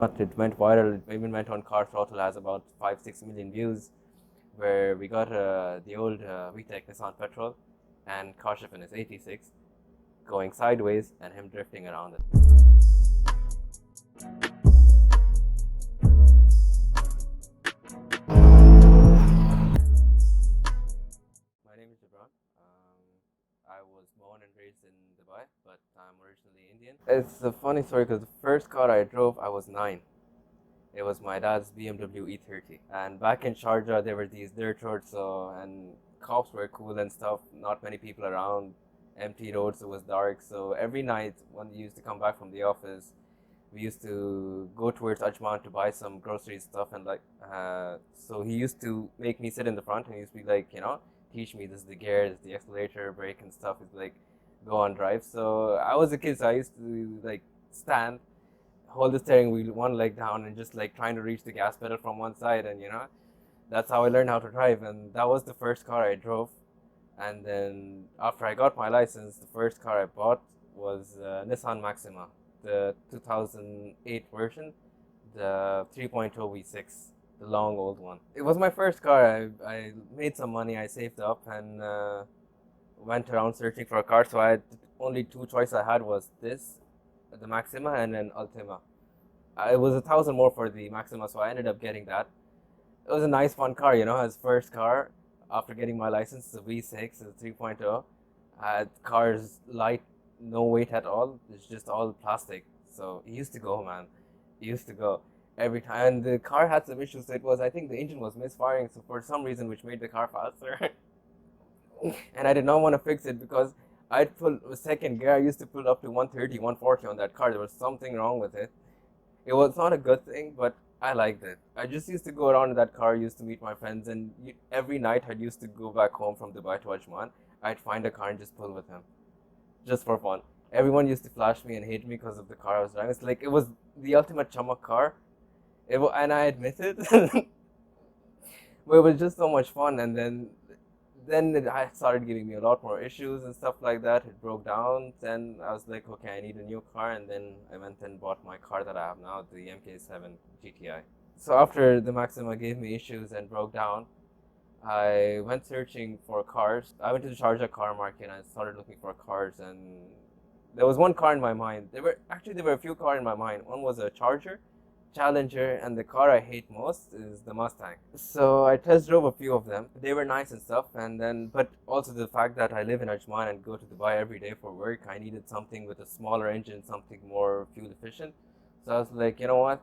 But it went viral. It even went on Car Throttle, has about 5-6 million views, where we got the old VTEC Nissan Petrol and Kashif in his 86 going sideways and him drifting around it. My name is Jabran. I was born and raised in Dubai, but I'm originally Indian. It's a funny story because the first car I drove, I was 9. It was my dad's BMW E30. And back in Sharjah, there were these dirt roads, so and cops were cool and stuff. Not many people around, empty roads. It was dark, so every night when we used to come back from the office, we used to go towards Ajman to buy some grocery stuff and like. So he used to make me sit in the front and he used to be like, teach me this is the gear, this is the accelerator, brake and stuff. It's like go on drive. So I was a kid, so I used to like stand, hold the steering wheel one leg down and just like trying to reach the gas pedal from one side, and that's how I learned how to drive. And that was the first car I drove. And then after I got my license, the first car I bought was Nissan Maxima, the 2008 version, the 3.0 V6, the long old one. It was my first car. I made some money, I saved up, and went around searching for a car. So I had only two choices I had was this, the Maxima, and then Ultima. It was 1,000 more for the Maxima, so I ended up getting that. It was a nice, fun car, his first car after getting my license. It's a V6, it's a 3.0. Car is light, no weight at all. It's just all plastic. So it used to go, man. It used to go every time. And the car had some issues. So it was, I think the engine was misfiring, so for some reason, which made the car faster. And I did not want to fix it because I'd pull a second gear. I used to pull up to 130, 140 on that car. There was something wrong with it. It was not a good thing, but I liked it. I just used to go around in that car, used to meet my friends, and every night I used to go back home from Dubai to Ajman. I'd find a car and just pull with him, just for fun. Everyone used to flash me and hate me because of the car I was driving. It's like it was the ultimate chamak car, and I admit it. But it was just so much fun. And then it started giving me a lot more issues and stuff like that. It broke down. Then I was like, okay, I need a new car. And then I went and bought my car that I have now, the MK7 GTI. So after the Maxima gave me issues and broke down, I went searching for cars. I went to the Sharjah car market and I started looking for cars. And there was one car in my mind. There were a few cars in my mind. One was a Charger, Challenger, and the car I hate most is the Mustang. So I test drove a few of them. They were nice and stuff, but also the fact that I live in Ajman and go to Dubai every day for work, I needed something with a smaller engine, something more fuel efficient. So I was like, you know what?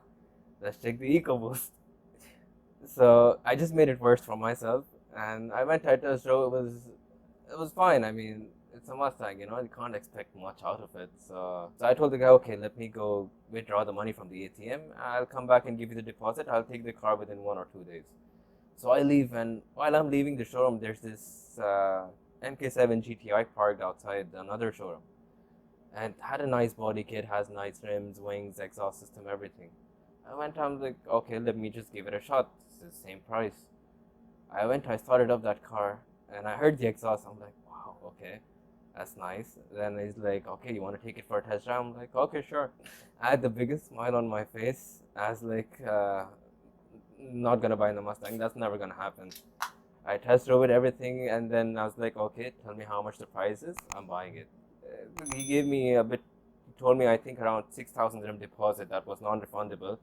Let's take the EcoBoost. So I just made it worse for myself, and I went to test drove. It was fine. I mean, it's a Mustang, you can't expect much out of it. So I told the guy, okay, let me go withdraw the money from the ATM. I'll come back and give you the deposit. I'll take the car within 1 or 2 days. So I leave, and while I'm leaving the showroom, there's this MK7 GTI parked outside another showroom. And it had a nice body kit, has nice rims, wings, exhaust system, everything. I'm like, okay, let me just give it a shot. It's the same price. I started up that car, and I heard the exhaust. I'm like, wow, okay, that's nice. Then he's like, okay, you want to take it for a test drive? I'm like, okay, sure. I had the biggest smile on my face. I was like, not gonna buy the Mustang. That's never gonna happen. I test drove it, everything, and then I was like, okay, tell me how much the price is. I'm buying it. He gave me a bit. He told me I think around 6,000 dirham deposit that was non-refundable.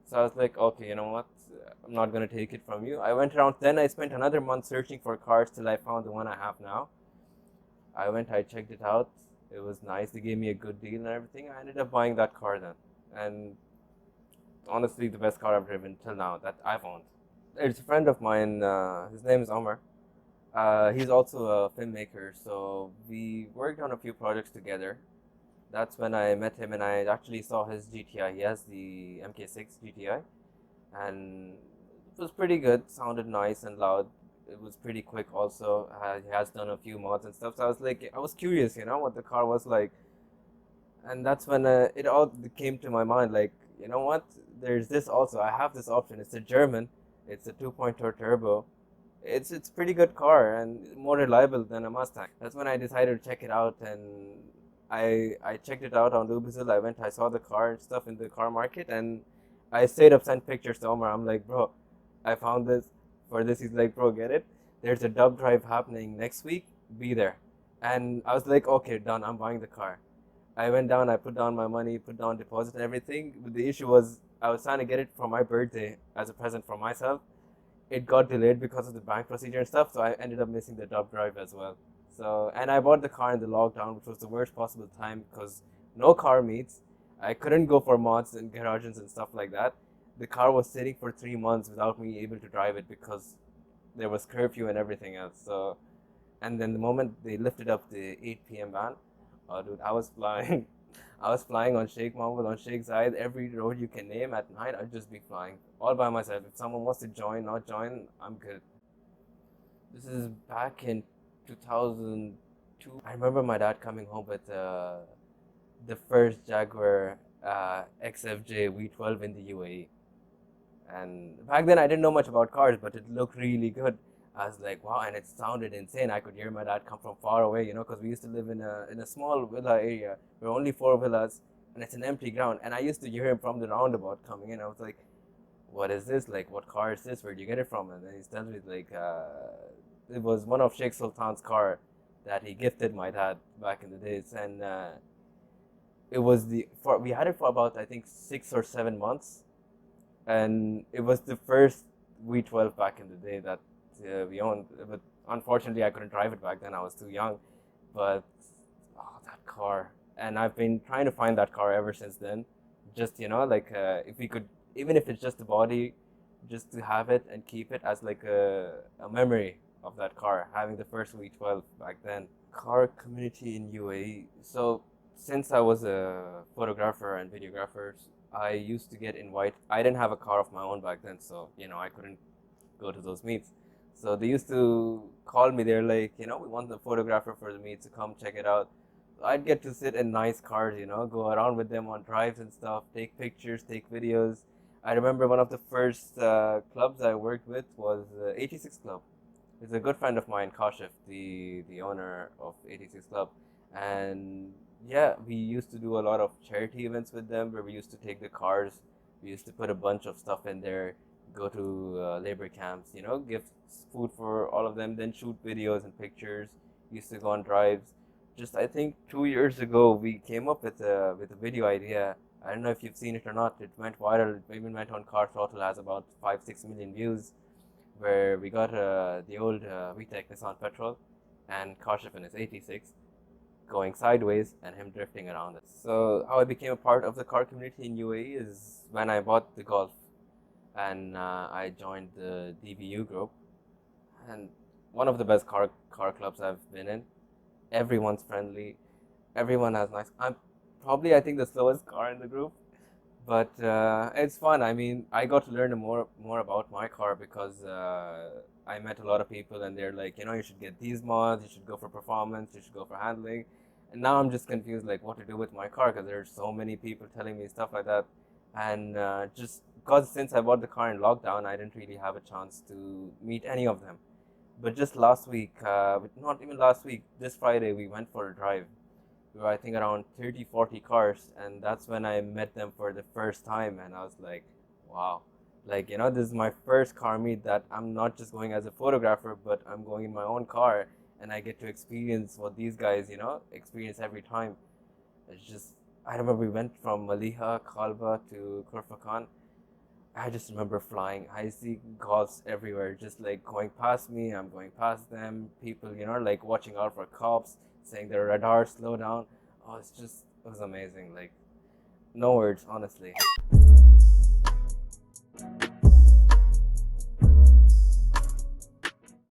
So I was like, okay, you know what? I'm not gonna take it from you. I went around. Then I spent another month searching for cars till I found the one I have now. I checked it out. It was nice. They gave me a good deal and everything. I ended up buying that car then. And honestly, the best car I've driven till now that I've owned. There's a friend of mine. His name is Omar. He's also a filmmaker. So we worked on a few projects together. That's when I met him and I actually saw his GTI. He has the MK6 GTI. And it was pretty good. Sounded nice and loud. It was pretty quick also. He has done a few mods and stuff. So I was curious, what the car was like. And that's when it all came to my mind. Like, you know what? There's this also. I have this option. It's a German. It's a 2.0 turbo. It's pretty good car and more reliable than a Mustang. That's when I decided to check it out, and I checked it out on Lubezil. I saw the car and stuff in the car market, and I straight up sent pictures to Omar. I'm like, bro, I found this for this. He's like, bro, get it? There's a dub drive happening next week. Be there. And I was like, okay, done. I'm buying the car. I went down. I put down my money, put down deposit and everything. But the issue was I was trying to get it for my birthday as a present for myself. It got delayed because of the bank procedure and stuff. So I ended up missing the dub drive as well. So and I bought the car in the lockdown, which was the worst possible time because no car meets. I couldn't go for mods and garages and stuff like that. The car was sitting for 3 months without me able to drive it because there was curfew and everything else. So, and then the moment they lifted up the 8 p.m. ban, oh dude, I was flying. I was flying on Sheikh Mohammed, on Sheikh Zayed, every road you can name at night. I'd just be flying all by myself. If someone wants to join, not join, I'm good. This is back in 2002. I remember my dad coming home with the first Jaguar XFJ V12 in the UAE. And back then I didn't know much about cars, but it looked really good. I was like, wow, and it sounded insane. I could hear my dad come from far away, because we used to live in a small villa area. There were only 4 villas, and it's an empty ground. And I used to hear him from the roundabout coming in. I was like, what is this? Like, what car is this? Where do you get it from? And then he tells me like, it was one of Sheikh Sultan's car that he gifted my dad back in the days, and it was we had it for about I think 6 or 7 months, and it was the first V12 back in the day that we owned. But unfortunately, I couldn't drive it back then. I was too young. But that car, and I've been trying to find that car ever since then. Just like if we could, even if it's just the body, just to have it and keep it as like a memory of that car, having the first V12 back then. Car community in UAE. So since I was a photographer and videographer, I used to get invited. I didn't have a car of my own back then, so I couldn't go to those meets. So they used to call me. They're like, we want the photographer for the meet to come check it out. So I'd get to sit in nice cars, go around with them on drives and stuff, take pictures, take videos. I remember one of the first clubs I worked with was 86 Club. It's a good friend of mine, Kashif, the owner of 86 Club, and yeah, we used to do a lot of charity events with them where we used to take the cars. We used to put a bunch of stuff in there, go to labor camps, give food for all of them, then shoot videos and pictures. We used to go on drives. Just I think 2 years ago we came up with a video idea. I don't know if you've seen it or not. It went viral. It even went on Car Throttle, has about 5-6 million views, where we got the old VTEC Nissan Petrol and Kashif in his 86 going sideways and him drifting around it. So how I became a part of the car community in UAE is when I bought the Golf, and I joined the DBU group, and one of the best car clubs I've been in. Everyone's friendly, everyone has nice. I think the slowest car in the group, but it's fun. I mean, I got to learn more about my car because I met a lot of people, and they're like, you should get these mods, you should go for performance, you should go for handling. And now I'm just confused, like what to do with my car, because there's so many people telling me stuff like that. And just because since I bought the car in lockdown, I didn't really have a chance to meet any of them. But just last week, not even last week, this Friday, we went for a drive. We were, I think, around 30-40 cars, and that's when I met them for the first time. And I was like, wow, like, this is my first car meet that I'm not just going as a photographer, but I'm going in my own car, and I get to experience what these guys, experience every time. It's just, I remember we went from Maliha, Kalba to Kurfakan. I just remember flying. I see Golfs everywhere, just like going past me. I'm going past them. People, like watching out for cops, saying their radar, slow down. Oh, it was amazing. Like, no words, honestly.